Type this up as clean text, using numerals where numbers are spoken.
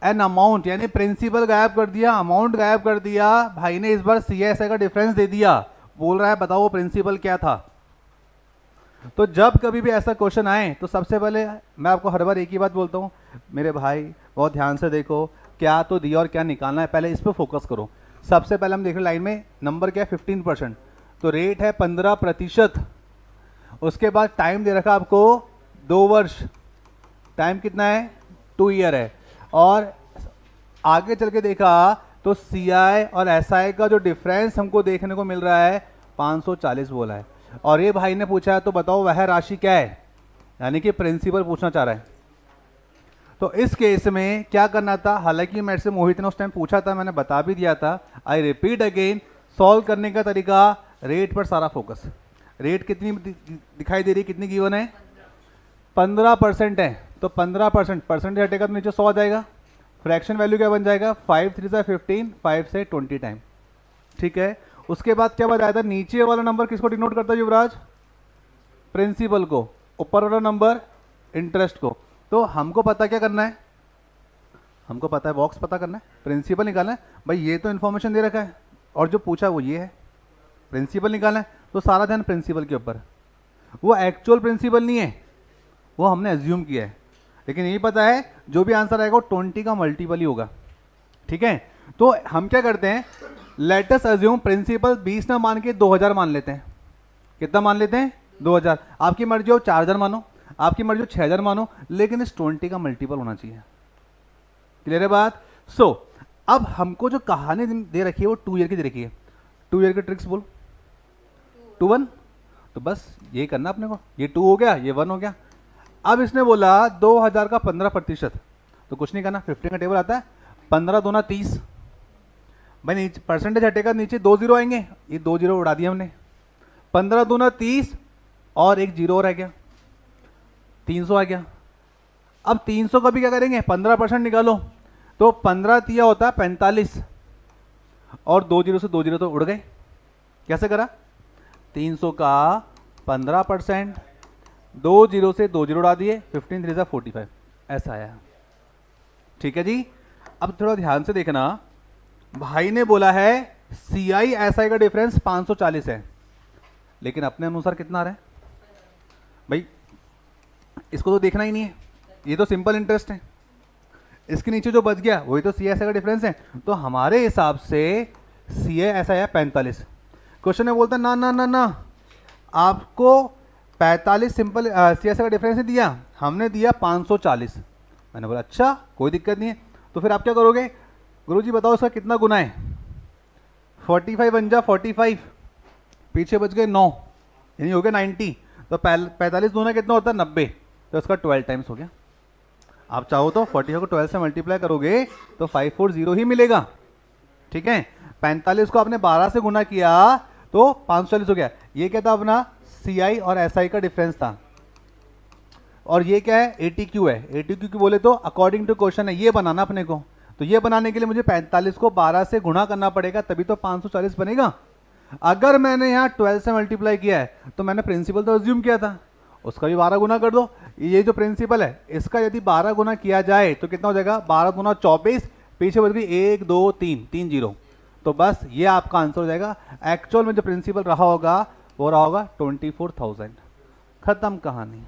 An amount, यानी principal गायब कर दिया, अमाउंट गायब कर दिया, भाई ने इस बार CSI का डिफरेंस दे दिया, बोल रहा है बताओ वो प्रिंसिपल क्या था। तो जब कभी भी ऐसा क्वेश्चन आए तो सबसे पहले मैं आपको हर बार एक ही बात बोलता हूँ, मेरे भाई बहुत ध्यान से देखो, क्या तो दिया और क्या निकालना है, पहले इस पर फोकस करो। सबसे पहले हम देख रहे लाइन में नंबर क्या है 15%, तो रेट है 15%। उसके बाद टाइम दे रखा आपको 2 वर्ष, टाइम कितना है 2 ईयर है। और आगे चल के देखा तो CI और SI का जो डिफरेंस हमको देखने को मिल रहा है 540 बोला है। और ये भाई ने पूछा है तो बताओ वह राशि क्या है, यानी कि प्रिंसिपल पूछना चाह रहा है। तो इस केस में क्या करना था, हालांकि मेरे से मोहित ने उस टाइम पूछा था, मैंने बता भी दिया था, आई रिपीट अगेन, सॉल्व करने का तरीका रेट पर सारा फोकस। रेट कितनी दिखाई दे रही, कितनी गिवन है 15% है, तो 15% परसेंटेज हटेगा तो नीचे 100 आ जाएगा। फ्रैक्शन वैल्यू क्या बन जाएगा 5 3 से 15, 5 से 20 टाइम, ठीक है। उसके बाद क्या बताया था, नीचे वाला नंबर किसको डिनोट करता है युवराज, प्रिंसिपल को, ऊपर वाला नंबर इंटरेस्ट को। तो हमको पता क्या करना है, हमको पता है बॉक्स पता करना है, प्रिंसिपल निकालना है। भाई ये तो इन्फॉर्मेशन दे रखा है और जो पूछा वो ये है, प्रिंसिपल निकालना है, तो सारा ध्यान प्रिंसिपल के ऊपर। वो एक्चुअल प्रिंसिपल नहीं है, वो हमने एज्यूम किया है, लेकिन यही पता है जो भी आंसर आएगा वो 20 का मल्टीपल ही होगा, ठीक है। तो हम क्या करते हैं, लेट अस अज्यूम प्रिंसिपल 20 ना मान के 2000 मान लेते हैं। कितना मान लेते हैं 2000, आपकी मर्जी हो 4000 मानो, आपकी मर्जी हो 6000 मानो, लेकिन इस 20 का मल्टीपल होना चाहिए। क्लियर है बात। सो अब हमको जो कहानी दे रखी है वो 2 ईयर की दे रखी है। 2 ईयर की ट्रिक्स बोल, 2 1, तो बस ये करना अपने को, ये 2 हो गया, ये 1 हो गया। अब इसने बोला 2000 का 15%, तो कुछ नहीं करना, 15 का टेबल आता है, 15 दूना 30, भाई नीचे परसेंटेज हटेगा, नीचे 2 जीरो आएंगे, ये 2 जीरो उड़ा दिया हमने, 15 दूना 30 और एक जीरो और आ गया, 300 आ गया। अब 300 का भी क्या करेंगे, 15% निकालो, तो 15 तिया होता है 45, और 2 जीरो से 2 जीरो तो उड़ गए। कैसे करा, 300 का 15%, 2 जीरो से 2 जीरो उड़ा दिए, 15 3 45, ऐसा आया, ठीक है जी। अब थोड़ा ध्यान से देखना, भाई ने बोला है CI SI का डिफरेंस 540 है, लेकिन अपने अनुसार कितना आ रहा है भाई, इसको तो देखना ही नहीं है, ये तो सिंपल इंटरेस्ट है, इसके नीचे जो बच गया वही तो CI SI का डिफरेंस है। तो हमारे हिसाब से CI SI है 45। क्वेश्चन में बोलता ना ना ना ना, आपको 45 सिंपल CI SI का डिफरेंस नहीं दिया, हमने दिया 540। मैंने बोला अच्छा कोई दिक्कत नहीं है, तो फिर आप क्या करोगे, गुरुजी बताओ इसका कितना गुना है, 45 बन जा 45, पीछे बच गए 9, यानी हो गया 90, तो 45 दूना कितना होता है 90, तो इसका 12 टाइम्स हो गया। आप चाहो तो 45 को 12 से मल्टीप्लाई करोगे तो 540 ही मिलेगा, ठीक है। 45 को आपने 12 से गुना किया तो 540 हो गया। ये क्या था अपना CI और SI का डिफरेंस था, और ये क्या है ATQ है। ATQ की बोले तो अकॉर्डिंग टू क्वेश्चन है, ये बनाना अपने को, तो ये बनाने के लिए मुझे 45 को 12 से गुणा करना पड़ेगा, तभी तो 540 बनेगा। अगर मैंने यहाँ 12 से मल्टीप्लाई किया है तो मैंने प्रिंसिपल तो अज्यूम किया था, उसका भी 12 गुना कर दो। ये जो प्रिंसिपल है इसका यदि 12 गुना किया जाए तो कितना हो जाएगा, 12 गुना 24, पीछे बच गई 1 2 3 3 जीरो, तो बस ये आपका आंसर हो जाएगा। एक्चुअल में जो प्रिंसिपल रहा होगा वो रहा होगा 24,000। खत्म कहानी।